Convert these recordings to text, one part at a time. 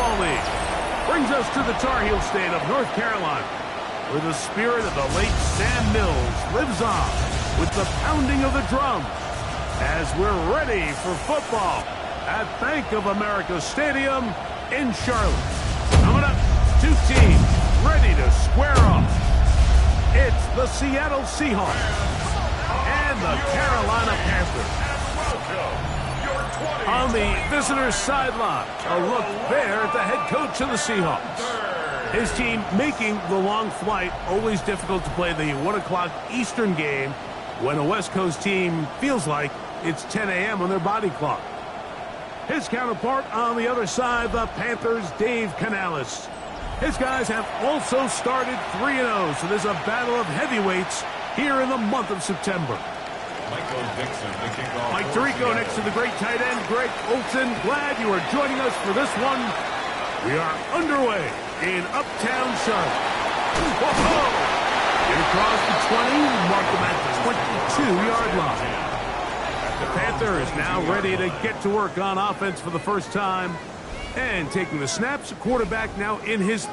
Football League. Brings us to the Tar Heel state of North Carolina, where the spirit of the late Sam Mills lives on with the pounding of the drums as we're ready for football at Bank of America Stadium in Charlotte. Coming up, two teams ready to square off. It's the Seattle Seahawks and the Carolina Panthers. On the visitor's sideline, a look there at the head coach of the Seahawks. His team making the long flight, always difficult to play the 1 o'clock Eastern game when a West Coast team feels like it's 10 a.m. on their body clock. His counterpart on the other side, the Panthers' Dave Canales. His guys have also started 3-0, so there's a battle of heavyweights here in the month of September. Mike Tirico next to the great tight end, Greg Olson. Glad you are joining us for this one. We are underway in Uptown Charlotte. Whoa! Across the 20, mark them at the 22-yard line. The Panthers now ready to get to work on offense for the first time. And taking the snaps, quarterback now in his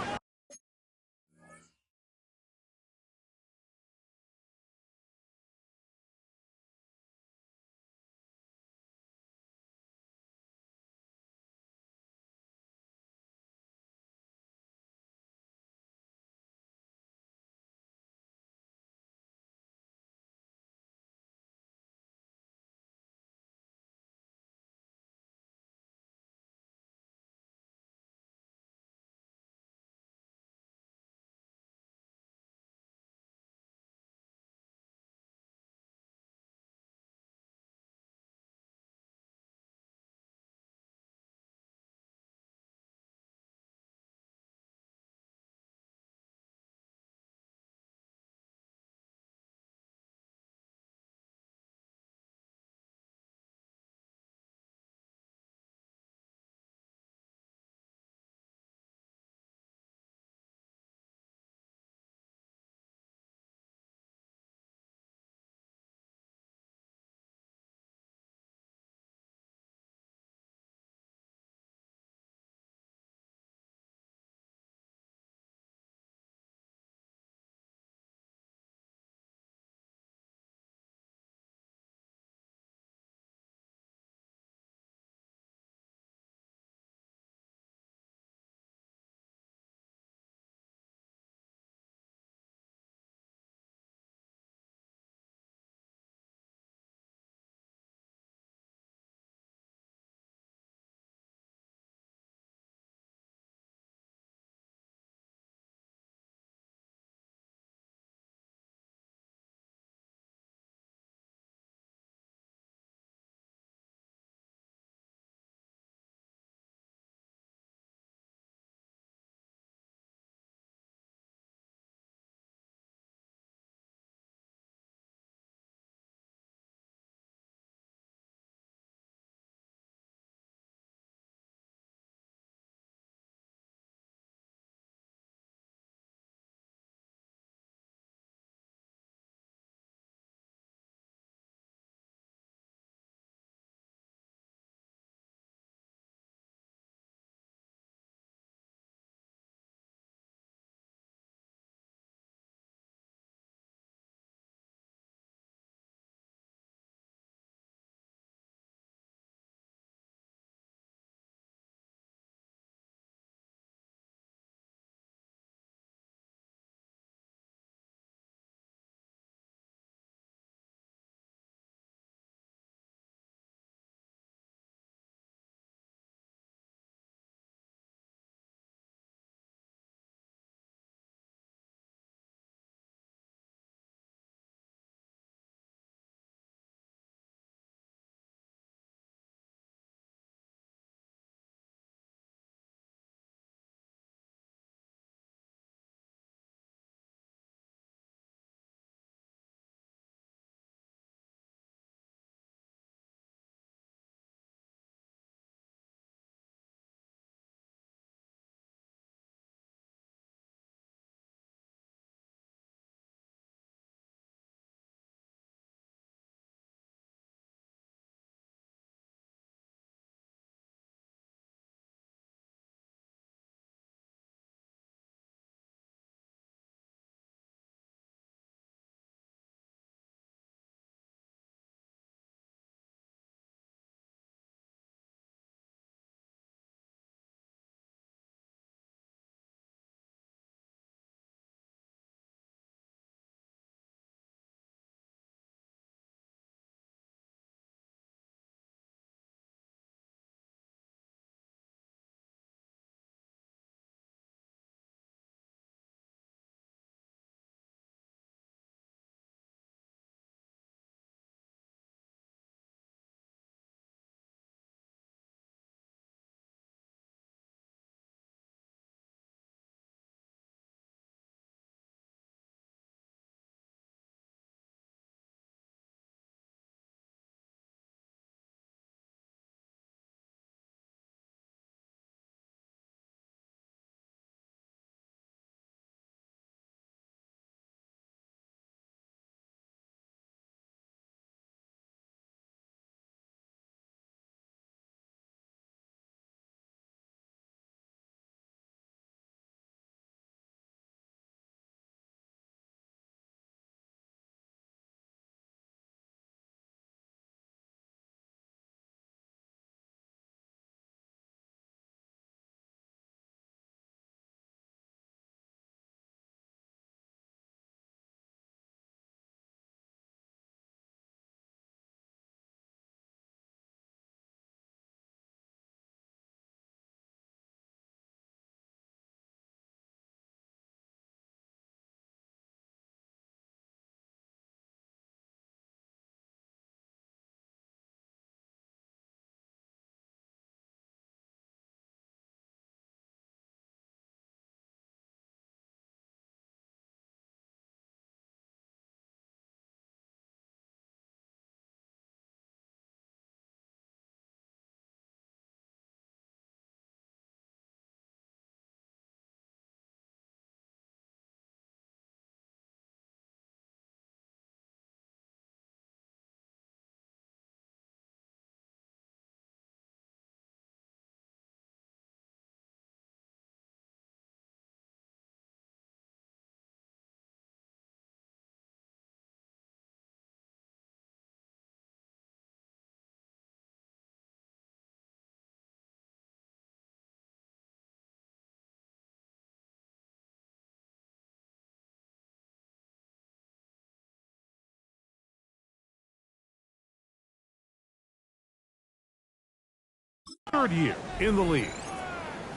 third year in the league.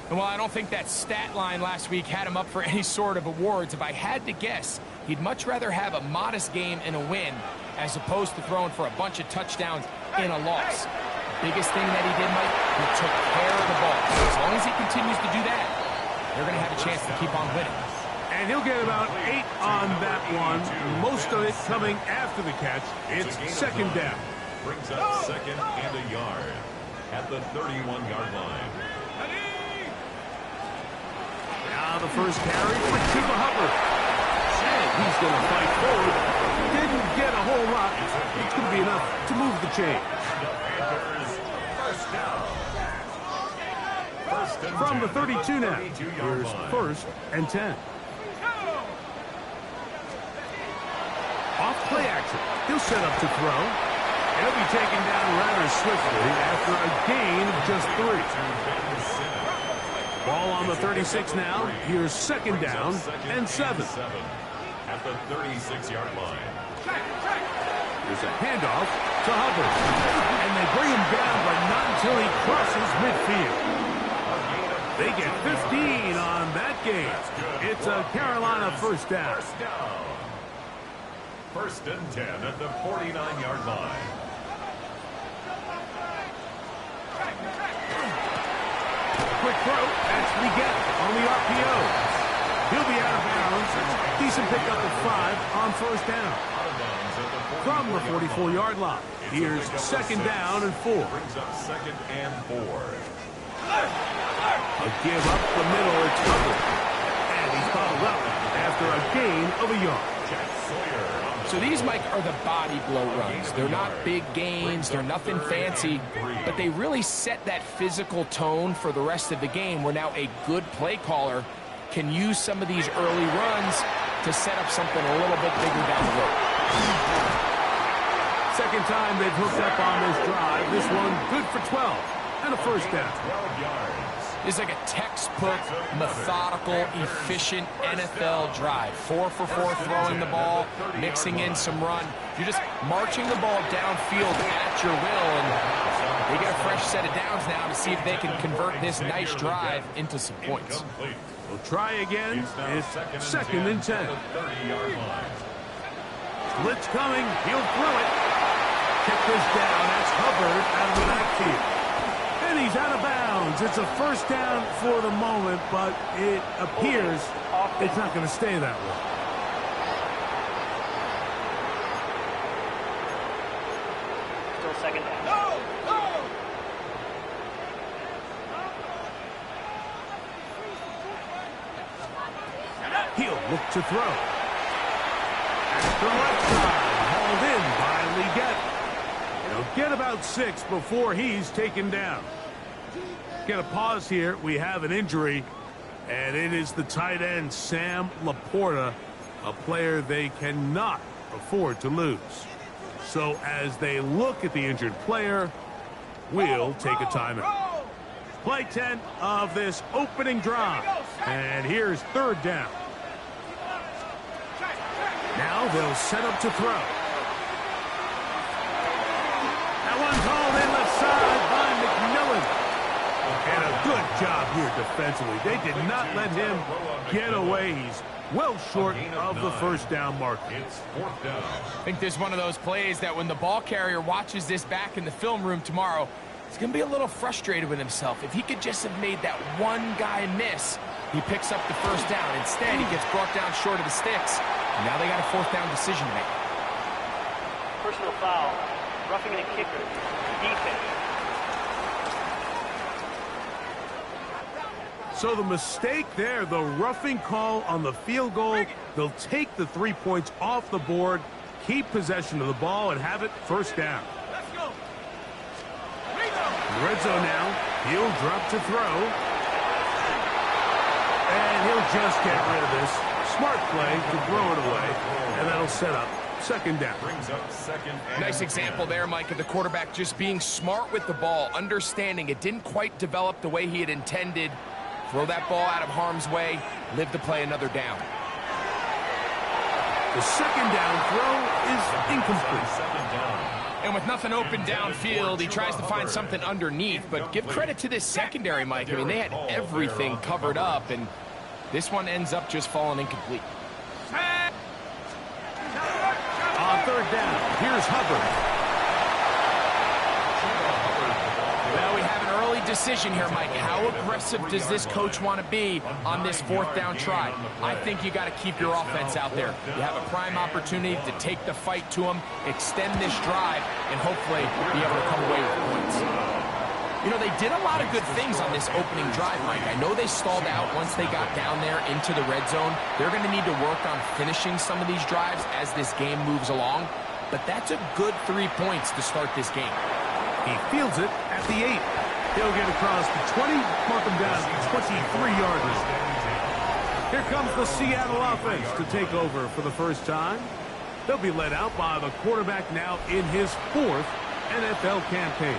And while I don't think that stat line last week had him up for any sort of awards, if I had to guess, he'd much rather have a modest game and a win as opposed to throwing for a bunch of touchdowns in a loss. The biggest thing that he did, Mike, he took care of the ball. So as long as he continues to do that, they're going to have a chance to keep on winning. And he'll get about 8 on that one, most of it coming after the catch. It's second down. Brings up second and a yard at the 31-yard line. Now the first carry for Chuba Hubbard. And he's going to fight forward. Didn't get a whole lot. It's going to be enough to move the chain. From the 32 now, here's first and 10. Off play action. He'll set up to throw. He'll be taken down rather swiftly after a gain of just 3. Ball on the 36 now. Here's second down and 7. At the 36-yard line. There's a handoff to Hubbard. And they bring him down, but not until he crosses midfield. They get 15 on that game. It's a Carolina first down. First and 10 at the 49-yard line. Quick throw. That's Leggett on the RPO. He'll be out of bounds. Decent pickup at 5 on first down. From the 44-yard line. Here's second down and 4. Brings up second and 4. A give up the middle. It's Hubbard. And he's bottled up after a gain of a yard. So these, Mike, are the body blow runs. They're not big gains. They're nothing fancy. But they really set that physical tone for the rest of the game where now a good play caller can use some of these early runs to set up something a little bit bigger down the road. Second time they've hooked up on this drive. This one good for 12 and a first down. 12 yards. It's like a textbook, methodical, efficient NFL drive. 4 for 4 throwing the ball, mixing in some run. You're just marching the ball downfield at your will, and they get a fresh set of downs now to see if they can convert this nice drive into some points. We'll try again. It's second and 10. Blitz coming. He'll throw it. Kick this down. That's Hubbard out of the backfield. And he's out of bounds. It's a first down for the moment, but it appears it's not going to stay that way. Still second down. He'll look to throw. After left side, hauled in by Leggett. He'll get about 6 before he's taken down. Get a pause here. We have an injury, and it is the tight end, Sam Laporta, a player they cannot afford to lose. So as they look at the injured player, we'll take a timeout. Play 10 of this opening drive, and here's third down. Now they'll set up to throw. That one's hauled in left side by McMillan. And a good job here defensively. They did not let him get away. He's well short of the first down marker. It's fourth down. I think this is one of those plays that when the ball carrier watches this back in the film room tomorrow, he's going to be a little frustrated with himself. If he could just have made that one guy miss, he picks up the first down. Instead, he gets brought down short of the sticks. And now they got a fourth down decision to make. Personal foul. Roughing the kicker. Defense. So the mistake there, the roughing call on the field goal, they'll take the 3 points off the board, keep possession of the ball, and have it first down. Red zone now. He'll drop to throw. And he'll just get rid of this. Smart play to throw it away. And that'll set up second down. Brings up second and Nice example there, Mike, of the quarterback just being smart with the ball, understanding it didn't quite develop the way he had intended. Throw that ball out of harm's way, live to play another down. The second down throw is incomplete. Second down. And with nothing open downfield, he tries to find something underneath. But give credit to this secondary, Mike. I mean, they had everything covered up, and this one ends up just falling incomplete. On third down, here's Hubbard. Well, we have an early decision here, Mike. How aggressive does this coach want to be on this fourth down try? I think you got to keep your offense out there. You have a prime opportunity to take the fight to them, extend this drive, and hopefully be able to come away with points. You know, they did a lot of good things on this opening drive, Mike. I know they stalled out once they got down there into the red zone. They're going to need to work on finishing some of these drives as this game moves along. But that's a good 3 points to start this game. He fields it at the 8. He'll get across the 20, mark him down to 23-yard line. Here comes the Seattle offense to take over for the first time. They'll be led out by the quarterback now in his 4th NFL campaign.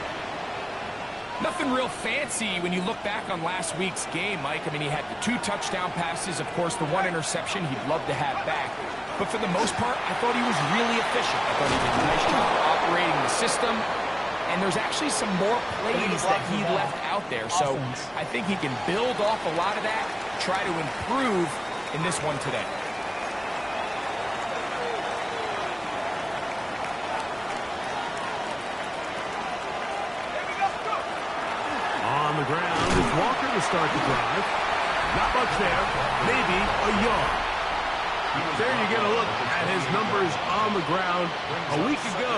Nothing real fancy when you look back on last week's game, Mike. I mean, he had the 2 touchdown passes, of course, the 1 interception he'd love to have back. But for the most part, I thought he was really efficient. I thought he did a nice job operating the system. And there's actually some more plays that he left out there. So I think he can build off a lot of that, try to improve in this one today. On the ground is Walker to start the drive. Not much there, maybe a yard. There you get a look at his numbers on the ground a week ago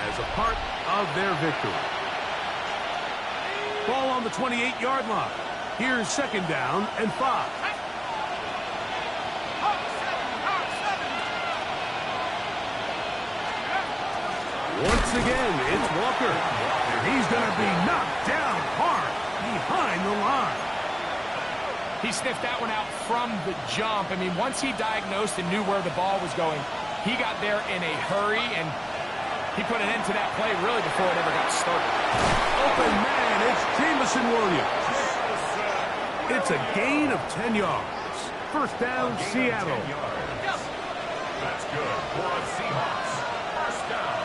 as a part of their victory. Ball on the 28-yard line. Here's second down and 5. Once again, it's Walker. And he's going to be knocked down hard behind the line. He sniffed that one out from the jump. I mean, once he diagnosed and knew where the ball was going, he got there in a hurry, and he put an end to that play really before it ever got started. Open man, it's Jamison Williams. It's a gain of 10 yards. First down, Seattle. That's good for a Seahawks. First down.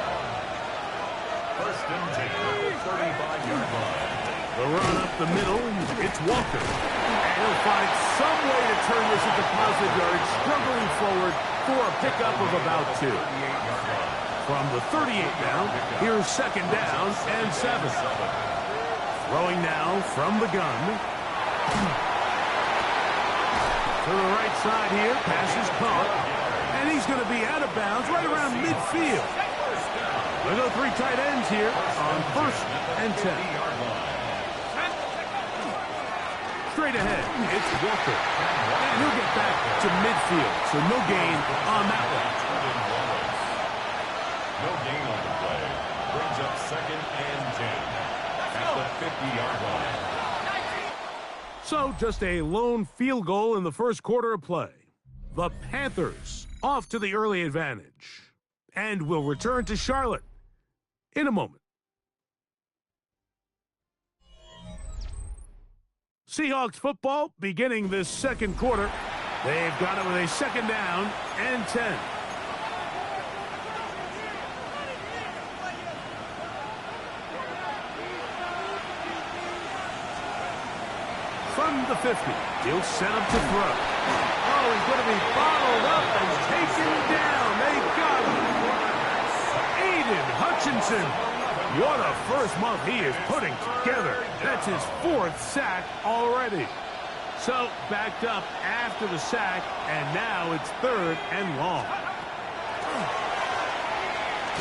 First and 10 at the 35-yard line. The run up the middle, it's Walker. And he'll find some way to turn this into positive yards, struggling forward for a pickup of about 2. From the 38 down, here's second down and 7. Throwing now from the gun. To the right side here, pass is caught. And he's going to be out of bounds right around midfield. We'll go 3 tight ends here on first and 10. Straight ahead, it's Walker. And he'll get back to midfield, so no gain on that one. No gain on the play. Brings up second and 10 at the 50-yard line. So just a lone field goal in the first quarter of play. The Panthers off to the early advantage. And will return to Charlotte in a moment. Seahawks football beginning this second quarter. They've got it with a second down and 10. From the 50, he'll set up to throw. Oh, he's going to be bottled up and taken down. They got him. Aiden Hutchinson. What a first month he is putting together. That's his 4th sack already. So backed up after the sack, and now it's 3rd and long.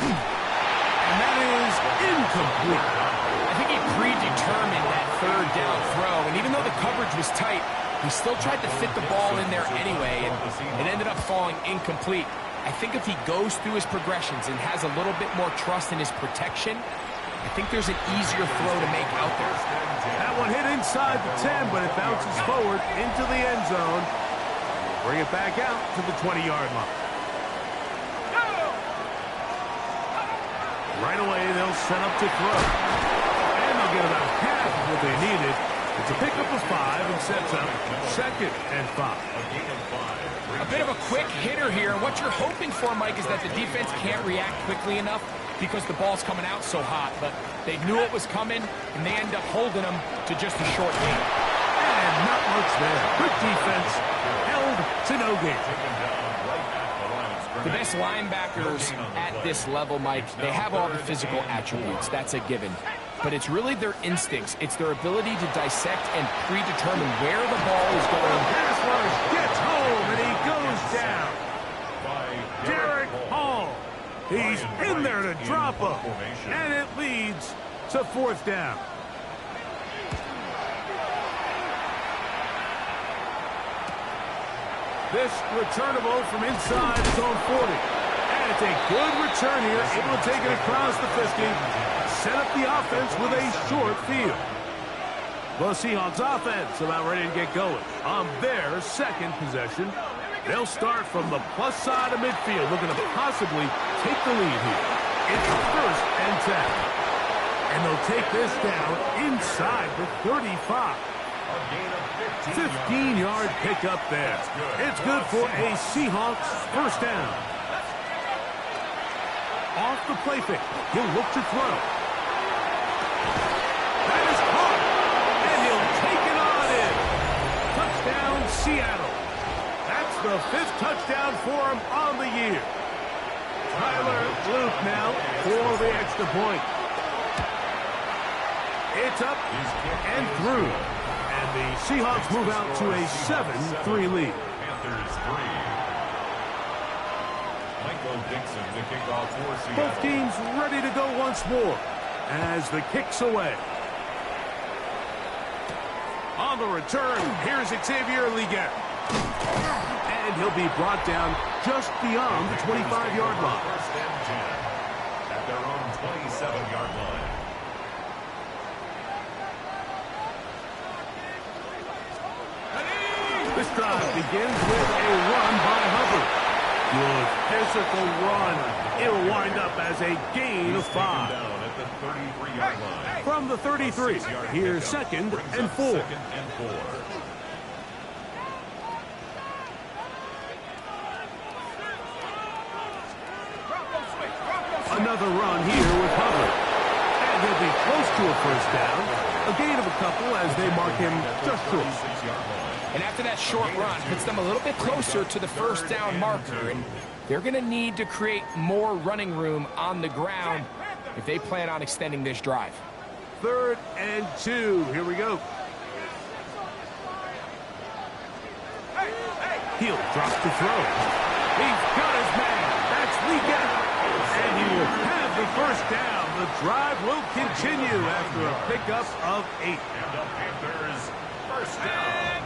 And that is incomplete. I think he predetermined that 3rd down throw, and even though the coverage was tight, he still tried to fit the ball in there anyway, and it ended up falling incomplete. I think if he goes through his progressions and has a little bit more trust in his protection, I think there's an easier throw to make out there. That one hit inside the 10, but it bounces forward into the end zone. Bring it back out to the 20-yard line. Right away, they'll set up to throw. And they'll get about half of what they needed. It's a pickup of 5 and sets up second and 5. A bit of a quick hitter here. What you're hoping for, Mike, is that the defense can't react quickly enough because the ball's coming out so hot, but they knew it was coming, and they end up holding them to just a short gain. And not much there. Good defense. Held to no gain. The best linebackers at this level, Mike, they have all the physical attributes. That's a given. But it's really their instincts. It's their ability to dissect and predetermine where the ball is going. Pass rush gets home, and he goes down. Derek Hall. He's in there to drop him. And it leads to fourth down. This returnable from inside his own 40. And it's a good return here. Able to take it across the 50. Set up the offense with a short field. The Seahawks offense about ready to get going. On their second possession, they'll start from the plus side of midfield, looking to possibly take the lead here. It's first and 10. And they'll take this down inside the 35. 15-yard pickup there. It's good for a Seahawks first down. Off the play fake. He'll look to throw. That is caught. And he'll take it on in. Touchdown, Seattle. That's the 5th touchdown for him on the year. Tyler Luke now for the extra point. It's up and through. And the Seahawks move out to a 7-3 lead. Panthers 3. Michael Dixon to kick off for Seattle. Both teams ready to go once more as the kick's away. On the return, here's Xavier Leggett. And he'll be brought down just beyond the 25-yard line. First and 10 at their own 27-yard line. This drive begins with a run by Hubbard. Good physical run. It'll wind up as a gain of 5. Down at the 33-yard line. From the 33, here's second and 4. Second and 4. Another run here with Hubbard. And he'll be close to a first down. A gain of a couple as they mark him just short. 6-yard line. And after that short run, puts them a little bit closer to the first down marker. And they're going to need to create more running room on the ground if they plan on extending this drive. 3rd and 2. Here we go. He'll drop to throw. He's got his man. That's Leggett. And he will have the first down. The drive will continue after a pickup of 8. And the Panthers first down.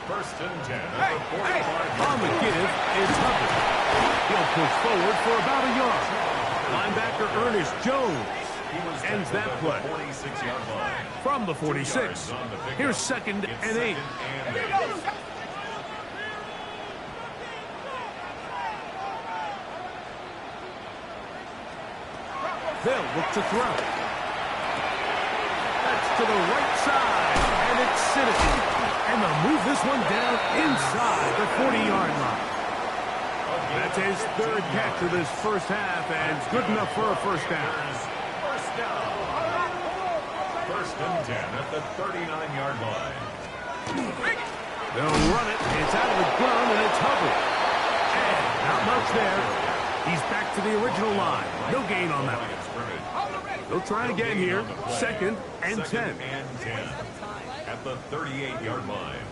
First and 10 at the 45. On the give, it's Hubbard. He'll push forward for about a yard. Linebacker Ernest Jones ends that play. 46-yard line. From the 46, here's second and 8. They'll look to throw. That's to the right side, and it's City. And they'll move this one down inside the 40-yard line. That's his 3rd catch of this first half, and it's good enough for a first down. First down. First and 10 at the 39-yard line. They'll run it. It's out of the gun, and it's Hubbard. And not much there. He's back to the original line. No gain on that one. They'll try again here. 2nd and 10. Second and 10 at the 38-yard line.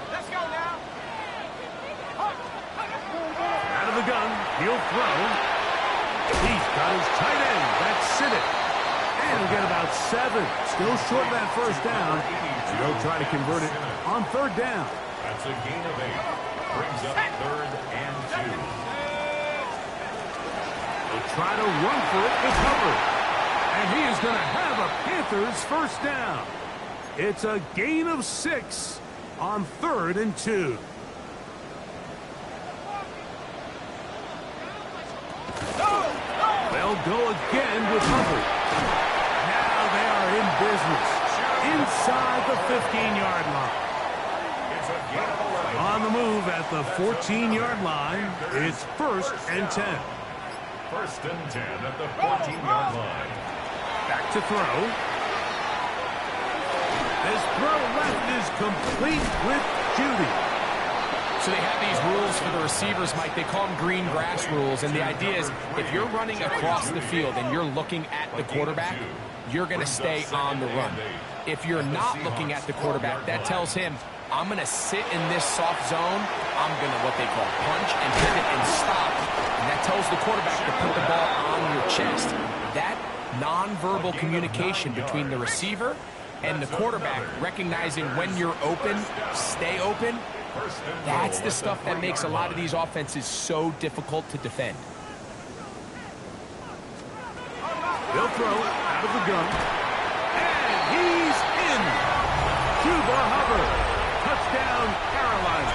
Let's go now. Out of the gun. He'll throw. He's got his tight end. That's Siddick. And he'll get about 7. Still short of that first down. And they'll try to convert it on 3rd down. That's a gain of 8. Brings up 3rd and 2. They'll try to run for it with Hubbard. And he is going to have a Panthers first down. It's a gain of 6 on 3rd and 2. They'll go again with Hubbard. Now they are in business. inside the 15-yard line. It's a gain of 11. On the move at the 14-yard line, it's 1st and 10. 1st and 10 at the 14-yard line. Back to throw. This throw left is complete with Judy. So they have these rules for the receivers, Mike. They call them green grass rules. And the idea is if you're running across the field and you're looking at the quarterback, you're going to stay on the run. If you're not looking at the quarterback, that tells him, I'm going to sit in this soft zone. I'm going to what they call punch and pivot and stop. And that tells the quarterback to put the ball on your chest. That nonverbal communication between the receiver and the quarterback, recognizing when you're open, stay open, that's the stuff that makes a lot of these offenses so difficult to defend. They'll throw out of the gun. And he's in. Cuba Hubbard. Touchdown, Carolina.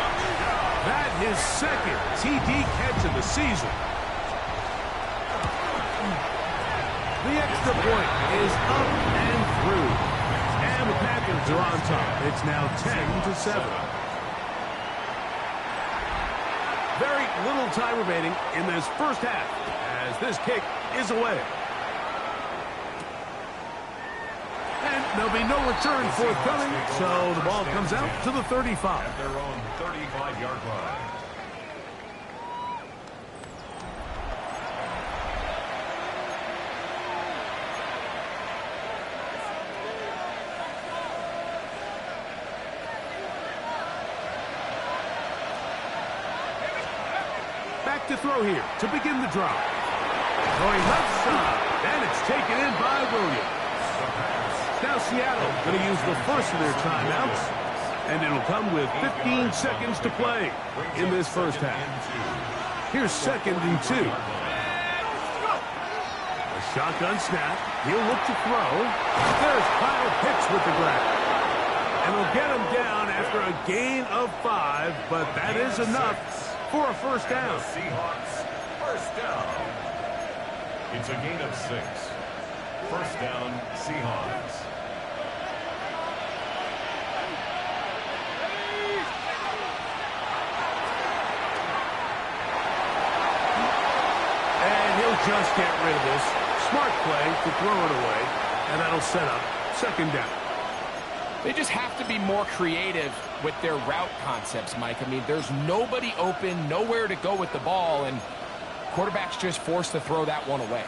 That his 2nd TD catch of the season. The extra point is up and through. And the Panthers are on top. It's now 10-7. Very little time remaining in this first half as this kick is away. And there'll be no return forthcoming, so the ball comes out to the 35. At their own 35-yard line. Back to throw here to begin the drive. Throwing left side, and it's taken in by Williams. Now Seattle going to use the first of their timeouts, and it'll come with 15 seconds to play in this first half. Here's 2nd and 2. A shotgun snap. He'll look to throw. There's Kyle Pitts with the grab. And he'll get him down after a gain of 5, but that is enough for a first down. Seahawks, first down. It's a gain of 6. First down, Seahawks. And he'll just get rid of this. Smart play to throw it away, and that'll set up 2nd down. They just have to be more creative with their route concepts, Mike. I mean, there's nobody open, nowhere to go with the ball, and quarterback's just forced to throw that one away.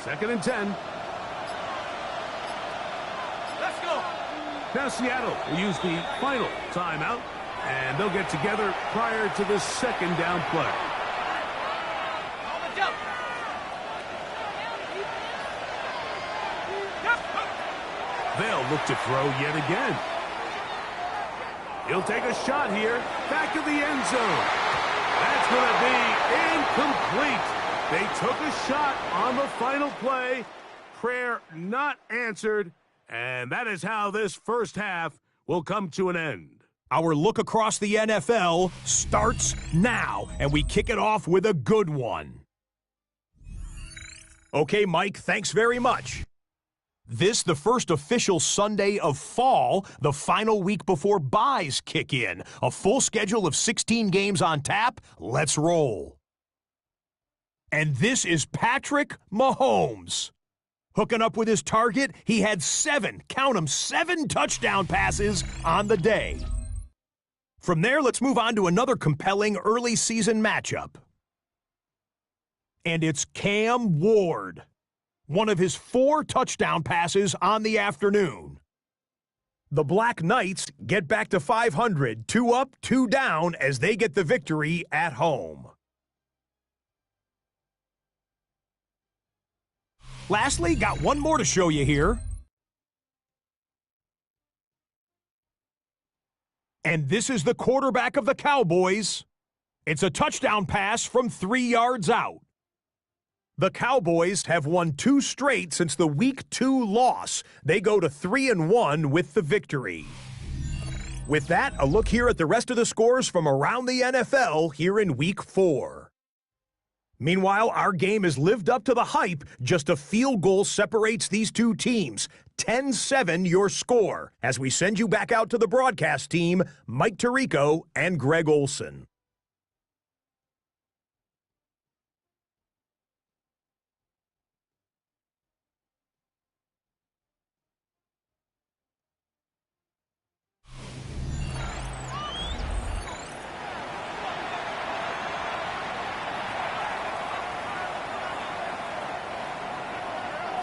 Second and 10. Let's go. Now Seattle will use the final timeout, and they'll get together prior to the 2nd down play. They'll look to throw yet again. He'll take a shot here, back of the end zone. That's going to be incomplete. They took a shot on the final play. Prayer not answered. And that is how this first half will come to an end. Our look across the NFL starts now, and we kick it off with a good one. Okay, Mike, thanks very much. This, the first official Sunday of fall, the final week before byes kick in. A full schedule of 16 games on tap. Let's roll. And this is Patrick Mahomes. Hooking up with his target, he had 7, count them, 7 touchdown passes on the day. From there, let's move on to another compelling early season matchup. And it's Cam Ward. One of his 4 touchdown passes on the afternoon. The Black Knights get back to 500, 2 up, 2 down as they get the victory at home. Lastly, got one more to show you here. And this is the quarterback of the Cowboys. It's a touchdown pass from 3 yards out. The Cowboys have won 2 straight since the Week 2 loss. They go to 3-1 with the victory. With that, a look here at the rest of the scores from around the NFL here in Week 4. Meanwhile, our game has lived up to the hype. Just a field goal separates these two teams. 10-7 your score. As we send you back out to the broadcast team, Mike Tirico and Greg Olson.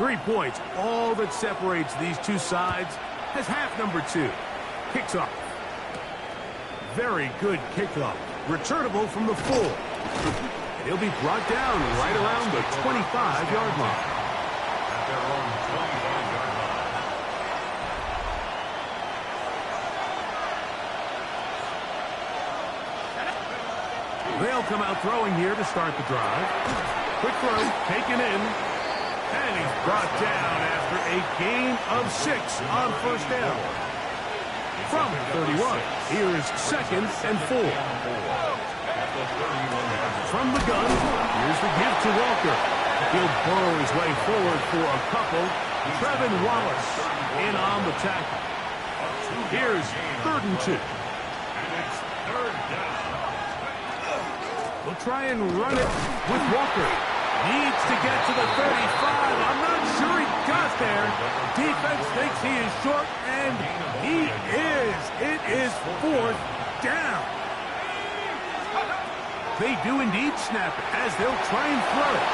Three points, all that separates these two sides, has half number 2. Kicks off. Very good kickoff. Returnable from the 4. And he'll be brought down right around the 25-yard line. At their own 25-yard line. They'll come out throwing here to start the drive. Quick throw, taken in. And he's brought down after a gain of 6 on first down. From 31, here's 2nd and 4. From the gun, here's the give to Walker. He'll burrow his way forward for a couple. Trevin Wallace in on the tackle. Here's 3rd and 2. And it's 3rd down. We'll try and run it with Walker. Needs to get to the 35. I'm not sure he got there. Defense thinks he is short, and he is. It is 4th down. They do indeed snap it as they'll try and throw it.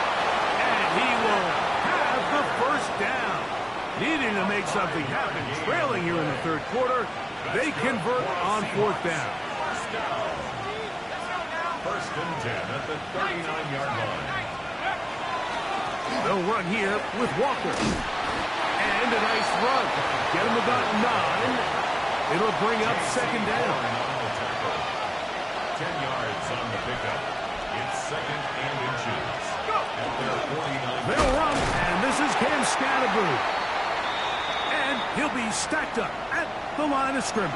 And he will have the 1st down. Needing to make something happen. Trailing here in the 3rd quarter. They convert on 4th down. 1st and 10 at the 39-yard line. They'll run here with Walker. And a nice run. Get him about 9. It'll bring up 2nd down. 10 yards on the pickup. It's 2nd and inches. At their 49. They'll run, and this is Cam Scatterboo. And he'll be stacked up at the line of scrimmage.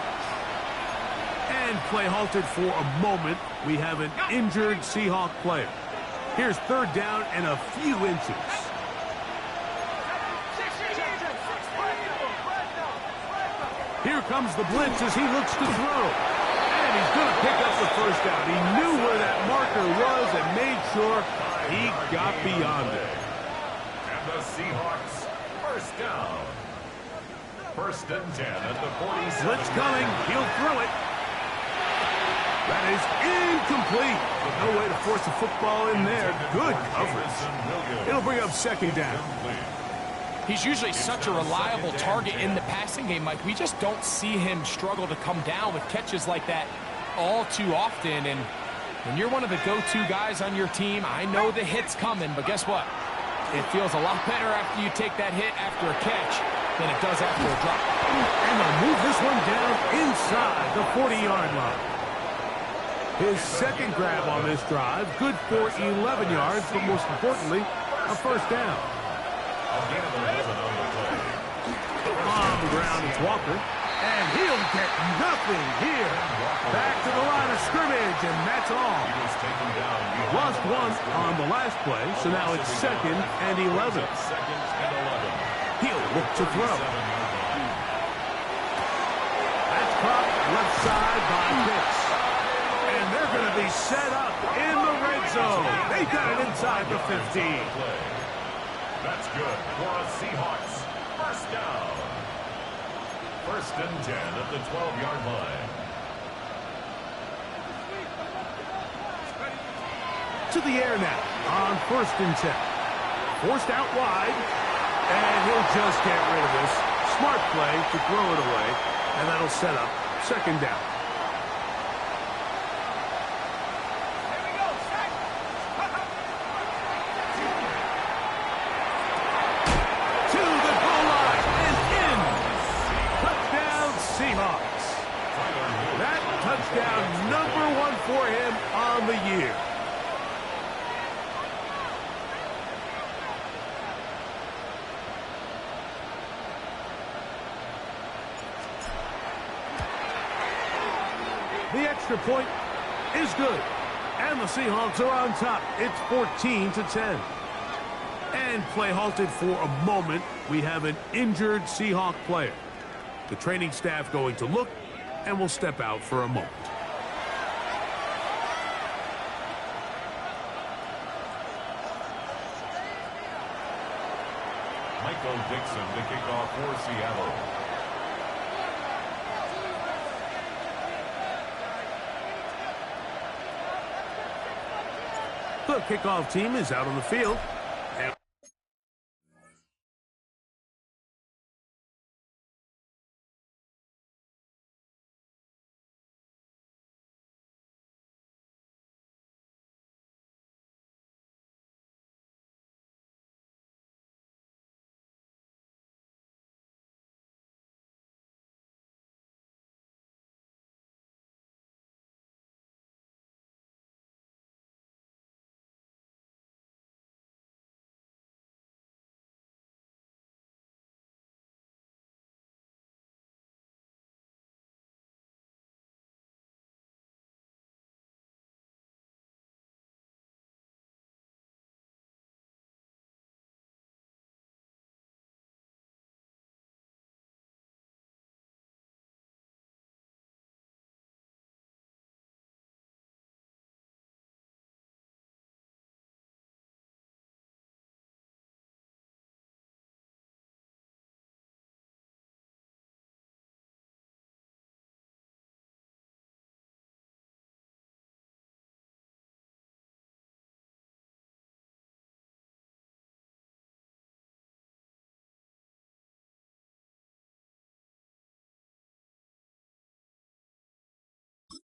And play halted for a moment. We have an injured Seahawk player. Here's 3rd down and a few inches. Here comes the blitz as he looks to throw. And he's going to pick up the 1st down. He knew where that marker was and made sure he got beyond it. And the Seahawks, 1st down. 1st and 10 at the 47. Blitz coming. He'll throw it. That is incomplete. No way to force the football in there. Good coverage. It'll bring up 2nd down. He's usually such a reliable target in the passing game, Mike. We just don't see him struggle to come down with catches like that all too often. And when you're one of the go-to guys on your team, I know the hit's coming, but guess what? It feels a lot better after you take that hit after a catch than it does after a drop. And they'll move this one down inside the 40-yard line. His 2nd grab on this drive, good for 11 yards, but most importantly, a 1st down. On the ground, it's Walker, and he'll get nothing here. Back to the line of scrimmage, and that's all. Lost 1 on the last play, so now it's 2nd and 11. He'll look to throw. That's caught left side by Pitts. And they're going to be set up in the red zone. They got it inside the 15. That's good for a Seahawks 1st down. 1st and 10 at the 12-yard line. To the air now on 1st and 10. Forced out wide. And he'll just get rid of this. Smart play to throw it away. And that'll set up 2nd down. Touchdown number 1 for him on the year. extra point is good. And the Seahawks are on top. It's 14-10. And play halted for a moment. We have an injured Seahawk player. The training staff going to look and will step out for a moment. Michael Dixon to kick off for Seattle. The kickoff team is out on the field.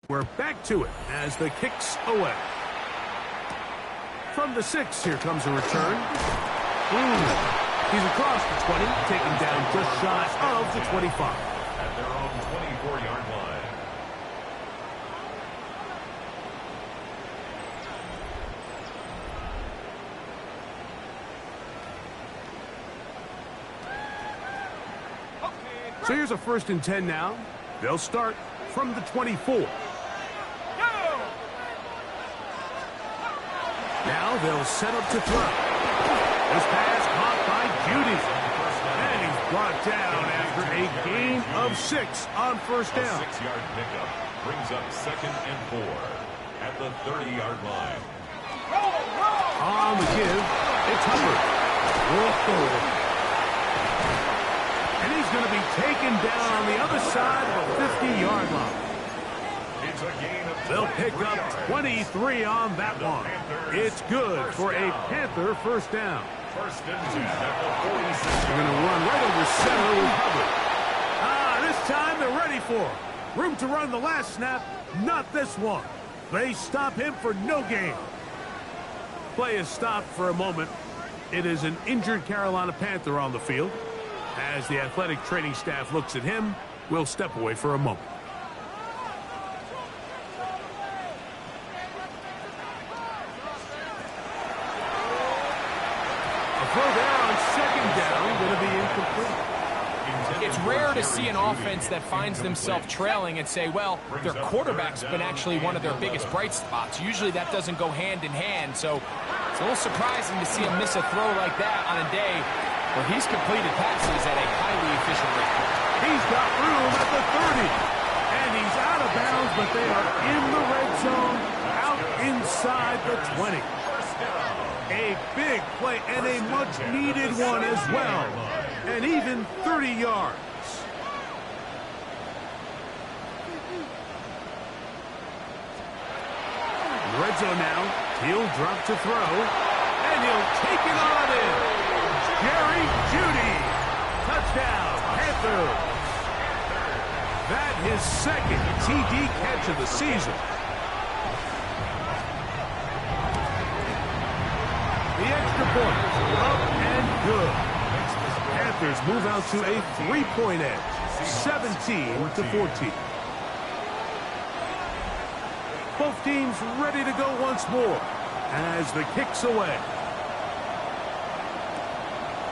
We're back to it as the kick's away. From the 6, here comes a return. He's across the 20, taken down just shy of the 25. At their own 24-yard line. So here's a 1st and 10 now. They'll start from the 24. Now they'll set up to throw. This pass caught by Judy. And he's brought down after a gain of 6 on 1st down. A 6-yard pickup brings up 2nd and 4 at the 30-yard line. On the give, it's Hubbard. And he's going to be taken down on the other side of the 50-yard line. It's a gain of They'll pick up 23 on that one. It's good for a Panther 1st down. 1st and 10 at the 46. They're going to run right over center with Hubbard. This time they're ready for him. Room to run the last snap, not this one. They stop him for no gain. Play is stopped for a moment. It is an injured Carolina Panther on the field. As the athletic training staff looks at him, we'll step away for a moment. Throw there on 2nd down, going to be incomplete. It's rare to see an offense that finds themselves trailing and say, well, their quarterback's been actually one of their biggest bright spots. Usually that doesn't go hand in hand, so it's a little surprising to see him miss a throw like that on a day where he's completed passes at a highly efficient rate. He's got room at the 30, and he's out of bounds, but they are in the red zone, out inside the 20. A big play and a much-needed one as well. And even 30 yards. Red zone now. He'll drop to throw. And he'll take it on in. Jerry Jeudy. Touchdown, Panthers. That his 2nd TD catch of the season. The extra point, up and good. Panthers move out to a 3-point edge, 17-14. Both teams ready to go once more as the kick's away.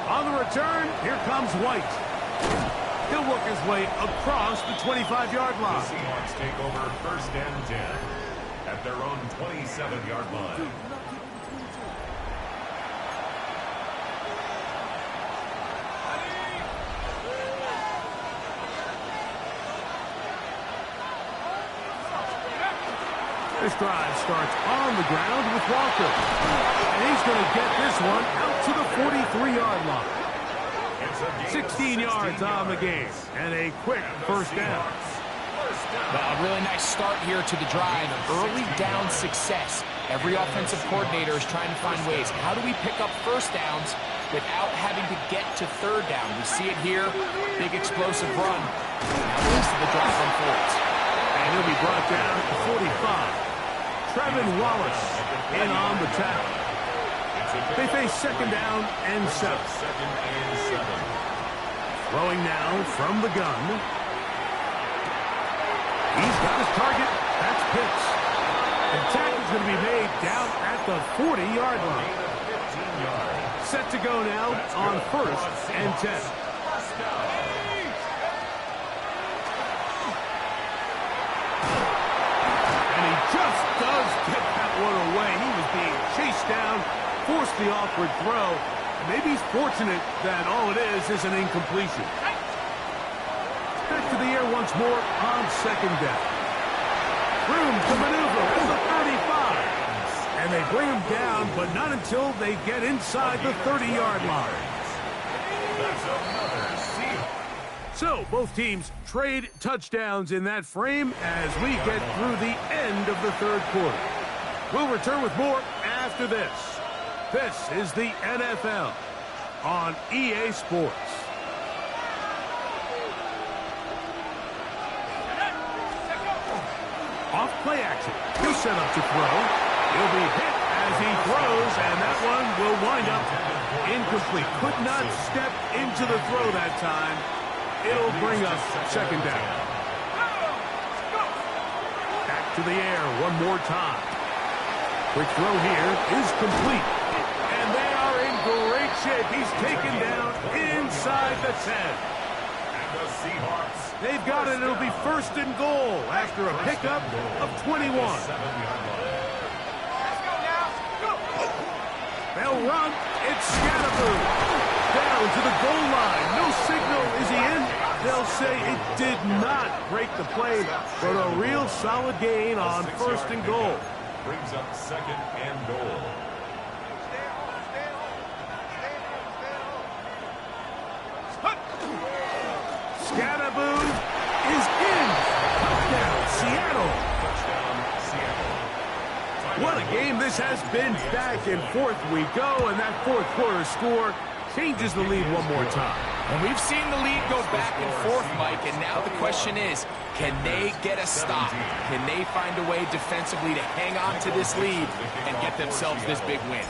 On the return, here comes White. He'll work his way across the 25-yard The line. Seahawks take over 1st and 10 at their own 27-yard line. This drive starts on the ground with Walker. And he's going to get this one out to the 43-yard line. 16 yards on the game. And a quick first down. Well, a really nice start here to the drive. Early down success. Every offensive coordinator is trying to find ways. How do we pick up first downs without having to get to third down? We see it here. Big explosive run. Now the rest of the drive unfolds. And he'll be brought down at the 45. Trevin Wallace in on the tackle. They face 2nd down and 7. Throwing now from the gun. He's got his target. That's Pitts. And tackle's going to be made down at the 40-yard line. Set to go now on 1st and 10. Just does get that one away. He was being chased down, forced the awkward throw. Maybe he's fortunate that all it is an incompletion. Back to the air once more on 2nd down. Room to maneuver at the 35. And they bring him down, but not until they get inside the 30-yard line. That's another Seahawks. So, both teams trade touchdowns in that frame as we get through the end of the 3rd quarter. We'll return with more after this. This is the NFL on EA Sports. Off play action. He'll set up to throw. He'll be hit as he throws, and that one will wind up incomplete. Could not step into the throw that time. It'll bring us 2nd down. Back to the air one more time. Quick throw here is complete. And they are in great shape. He's taken down inside the 10. And the Seahawks. They've got it. It'll be 1st and goal after a pickup of 21. They'll run. It's Scatterboo. Down to the goal line. No signal. Is he in? They'll say it did not break the play, but a real solid gain on 1st and goal. Brings up 2nd and goal. Scatterboo is in. Touchdown, Seattle. Touchdown, Seattle. What a game this has been. Back and forth we go, and that 4th quarter score changes the lead one more time. And we've seen the lead go back and forth, Mike, and now the question is, can they get a stop? Can they find a way defensively to hang on to this lead and get themselves this big win?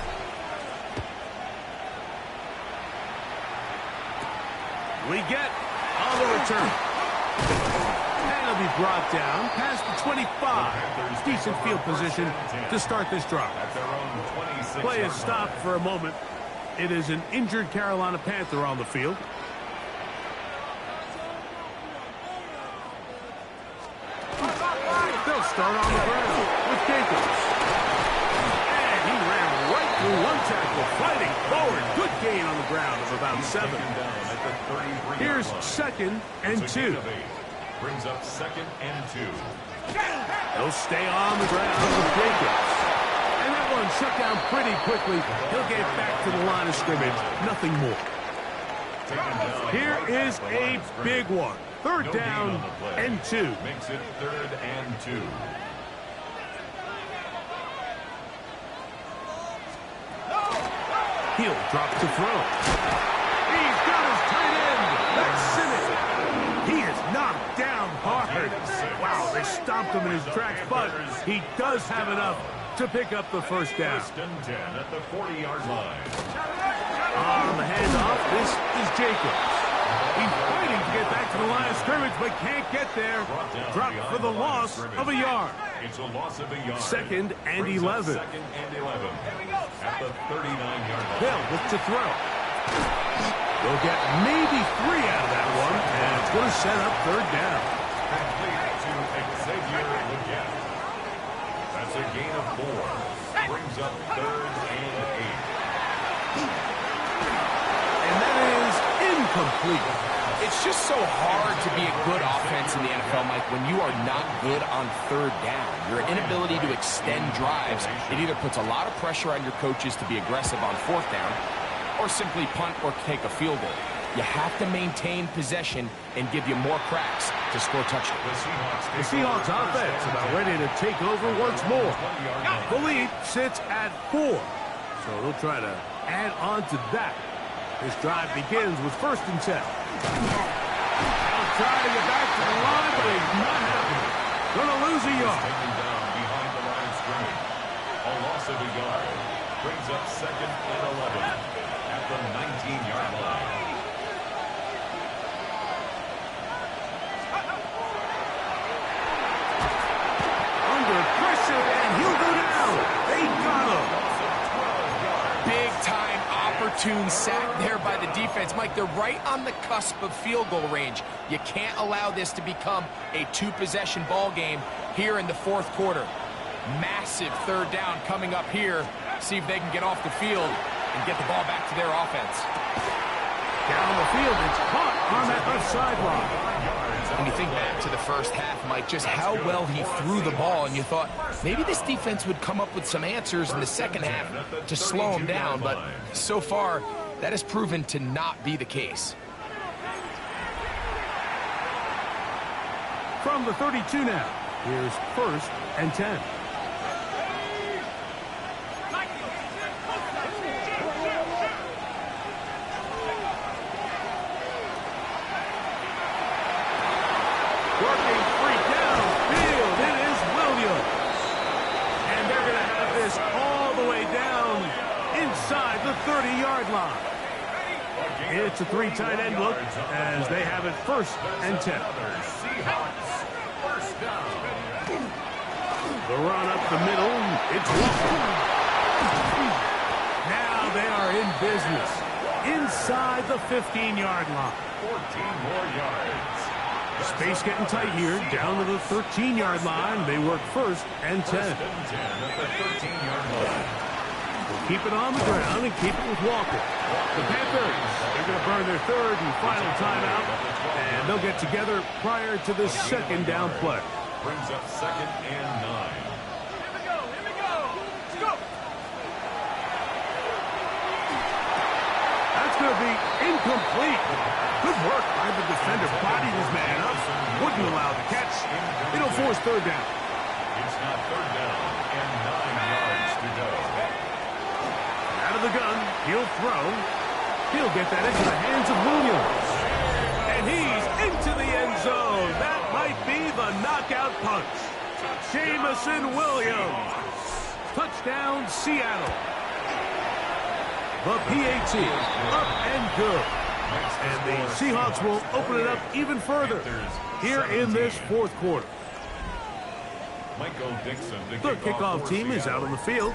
We get on the return. And he'll be brought down past the 25. Decent field position to start this drive. Play is stopped for a moment. It is an injured Carolina Panther on the field. They'll start on the ground with Jacobs. And he ran right through one tackle, fighting forward. Good gain on the ground of about 7. Here's 2nd and 2. Brings up 2nd and 2. He'll stay on the ground with Jacobs. And that one shut down pretty quickly. He'll get back to the line of scrimmage. Nothing more. Here is a big one. 3rd down and 2. Makes it 3rd and 2. He'll drop to throw. He's got his tight end. That's Simmons. He is knocked down hard. Wow, they stomped him in his tracks, but he does have enough to pick up the 1st down. 1st and 10 at the 40-yard line. On the handoff, this is Jacobs. He's fighting to get back to the line of scrimmage, but can't get there. Dropped for the loss of a yard. It's a loss of a yard. 2nd and 11. 2nd and 11 at the 39-yard line. Hill with to throw. They'll get maybe 3 out of that one, and it's going to set up third down. Complete to Xavier Legette. That's a gain of 4. Brings up 3rd and 8. And that is incomplete. It's just so hard to be a good offense in the NFL, Mike, when you are not good on third down. Your inability to extend drives, it either puts a lot of pressure on your coaches to be aggressive on fourth down or simply punt or take a field goal. You have to maintain possession and give you more cracks to score touchdowns. The Seahawks offense about ready to take over once more. The lead sits at 4, so they'll try to add on to that. This drive begins with 1st and 10. They'll try to get back to the line, but it's not happening. Going to lose a yard. Taken down behind the line of scrimmage. A loss of a yard. Brings up 2nd and 11 at the 19-yard line. Under pressure, and he'll go down. They got him. Big-time opportune sack there by the defense. Mike, they're right on the cusp of field goal range. You can't allow this to become a 2-possession ball game here in the 4th quarter. Massive 3rd down coming up here. See if they can get off the field and get the ball back to their offense. Down the field, it's caught on that left sideline. When you think back to the first half, Mike, just how well he threw the ball, and you thought maybe this defense would come up with some answers in the second half to slow him down, but so far, that has proven to not be the case. From the 32 now, here's 1st and 10. Working free downfield, it is Williams. And they're going to have this all the way down inside the 30-yard line. It's a 3 tight end look as they have it 1st and 10. Seahawks, 1st down. The run up the middle, it's Walker. Now they are in business inside the 15-yard line. 14 more yards. Space getting tight here, down to the 13-yard line. They work 1st and 10. 1st and 10 at the 13-yard line. We'll keep it on the ground and keep it with Walker. The Panthers, they're going to burn their 3rd and final timeout, and they'll get together prior to the 2nd down play. Brings up 2nd and 9. That's going to be incomplete. Good work by the defender. Bodied his man up. Wouldn't allow the catch. It'll force 3rd down. It's now 3rd down and 9 yards to go. Out of the gun. He'll throw. He'll get that into the hands of Williams. And he's into the end zone. That might be the knockout punch. Jamison Williams. Touchdown, Seattle. The PAT up and good. And the Seahawks will open it up even further here in this 4th quarter. Michael Dixon, The kickoff team is out on the field,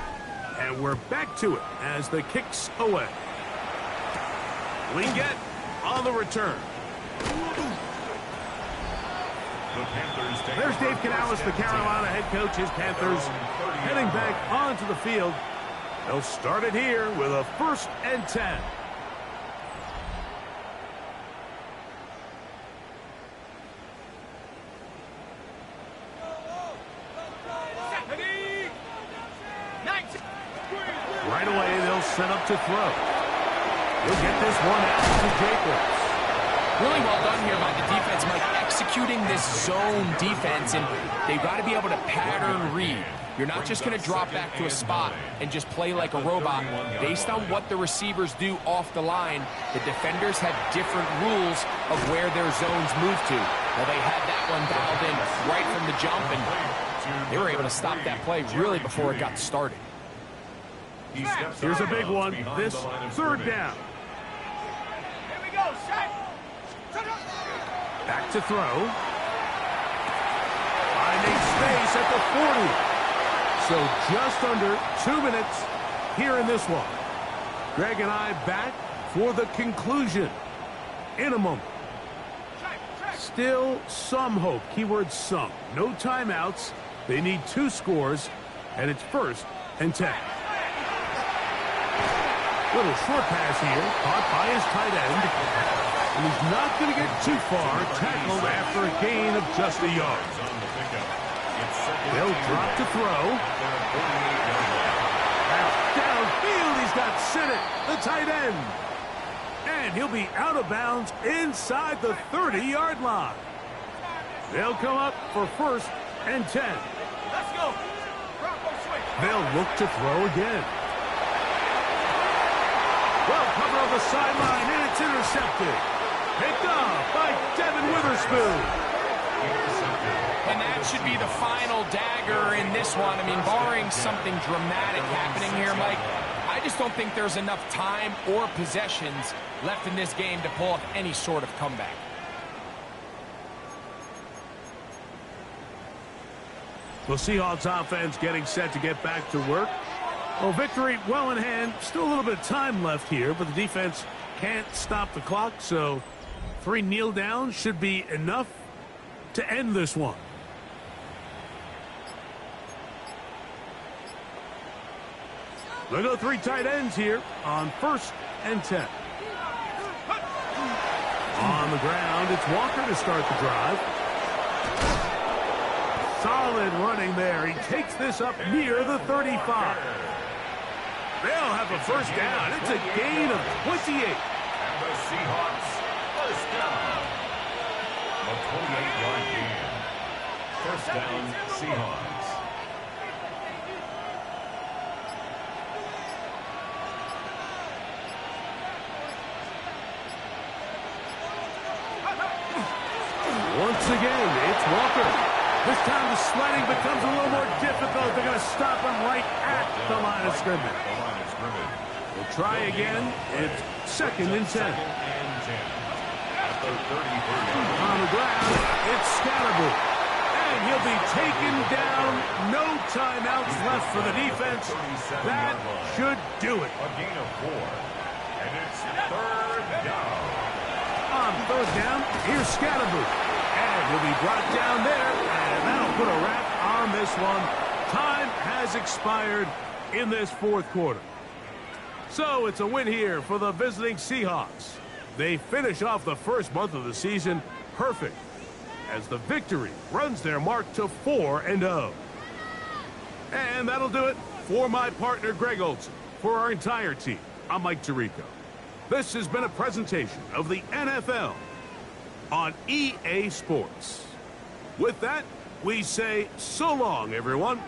and we're back to it as the kicks away. Legette on the return. There's Dave Canales, the Carolina head coach. His Panthers heading back onto the field. They'll start it here with a 1st and 10. Right away, they'll set up to throw. He'll get this one out to Jacobs. Really well done here by the defense, Mike, executing this zone defense, and they've got to be able to pattern read. You're not just going to drop back to a spot and just play like a robot. Based on what the receivers do off the line, the defenders have different rules of where their zones move to. Well, they had that one dialed in right from the jump, and they were able to stop that play really before it got started. Here's a big one. This 3rd down. Back to throw. Finding space at the 40. So just under 2 minutes here in this one. Greg and I back for the conclusion in a moment. Still some hope. Keyword some. No timeouts. They need 2 scores, and it's 1st and 10. Little short pass here, caught by his tight end. And he's not going to get too far, tackled after a gain of just a yard. They'll drop to throw. Downfield, he's got Sinnott, the tight end. And he'll be out of bounds inside the 30-yard line. They'll come up for 1st and 10. Let's go. They'll look to throw again. Well, cover on the sideline, and it's intercepted. Picked up by Devin Witherspoon. And that should be the final dagger in this one. I mean, barring something dramatic happening here, Mike, I just don't think there's enough time or possessions left in this game to pull off any sort of comeback. The Seahawks offense getting set to get back to work. Well, victory well in hand. Still a little bit of time left here, but the defense can't stop the clock, so 3 kneel downs should be enough to end this one. They'll go 3 tight ends here on 1st and 10. On the ground, it's Walker to start the drive. Solid running there. He takes this up near the 35. They'll have a 1st down. It's a gain of 28. And the Seahawks, 1st down. A 28-yard gain. 1st down, Seahawks. Once again, it's Walker. This time the sledding becomes a little more difficult. They're going to stop him right at the line of scrimmage. We'll try again. It's 2nd and 10. On the ground, it's Scalaboo. And he'll be taken down. No timeouts left for the defense. That should do it. A gain of 4. And it's 3rd down. On 3rd down, here's Scalaboo. And he'll be brought down there, and that'll put a wrap on this one. Time has expired in this 4th quarter. So it's a win here for the visiting Seahawks. They finish off the first month of the season perfect, as the victory runs their mark to 4-0. And that'll do it for my partner, Greg Olson. For our entire team, I'm Mike Tirico. This has been a presentation of the NFL on EA Sports. With that, we say so long, everyone.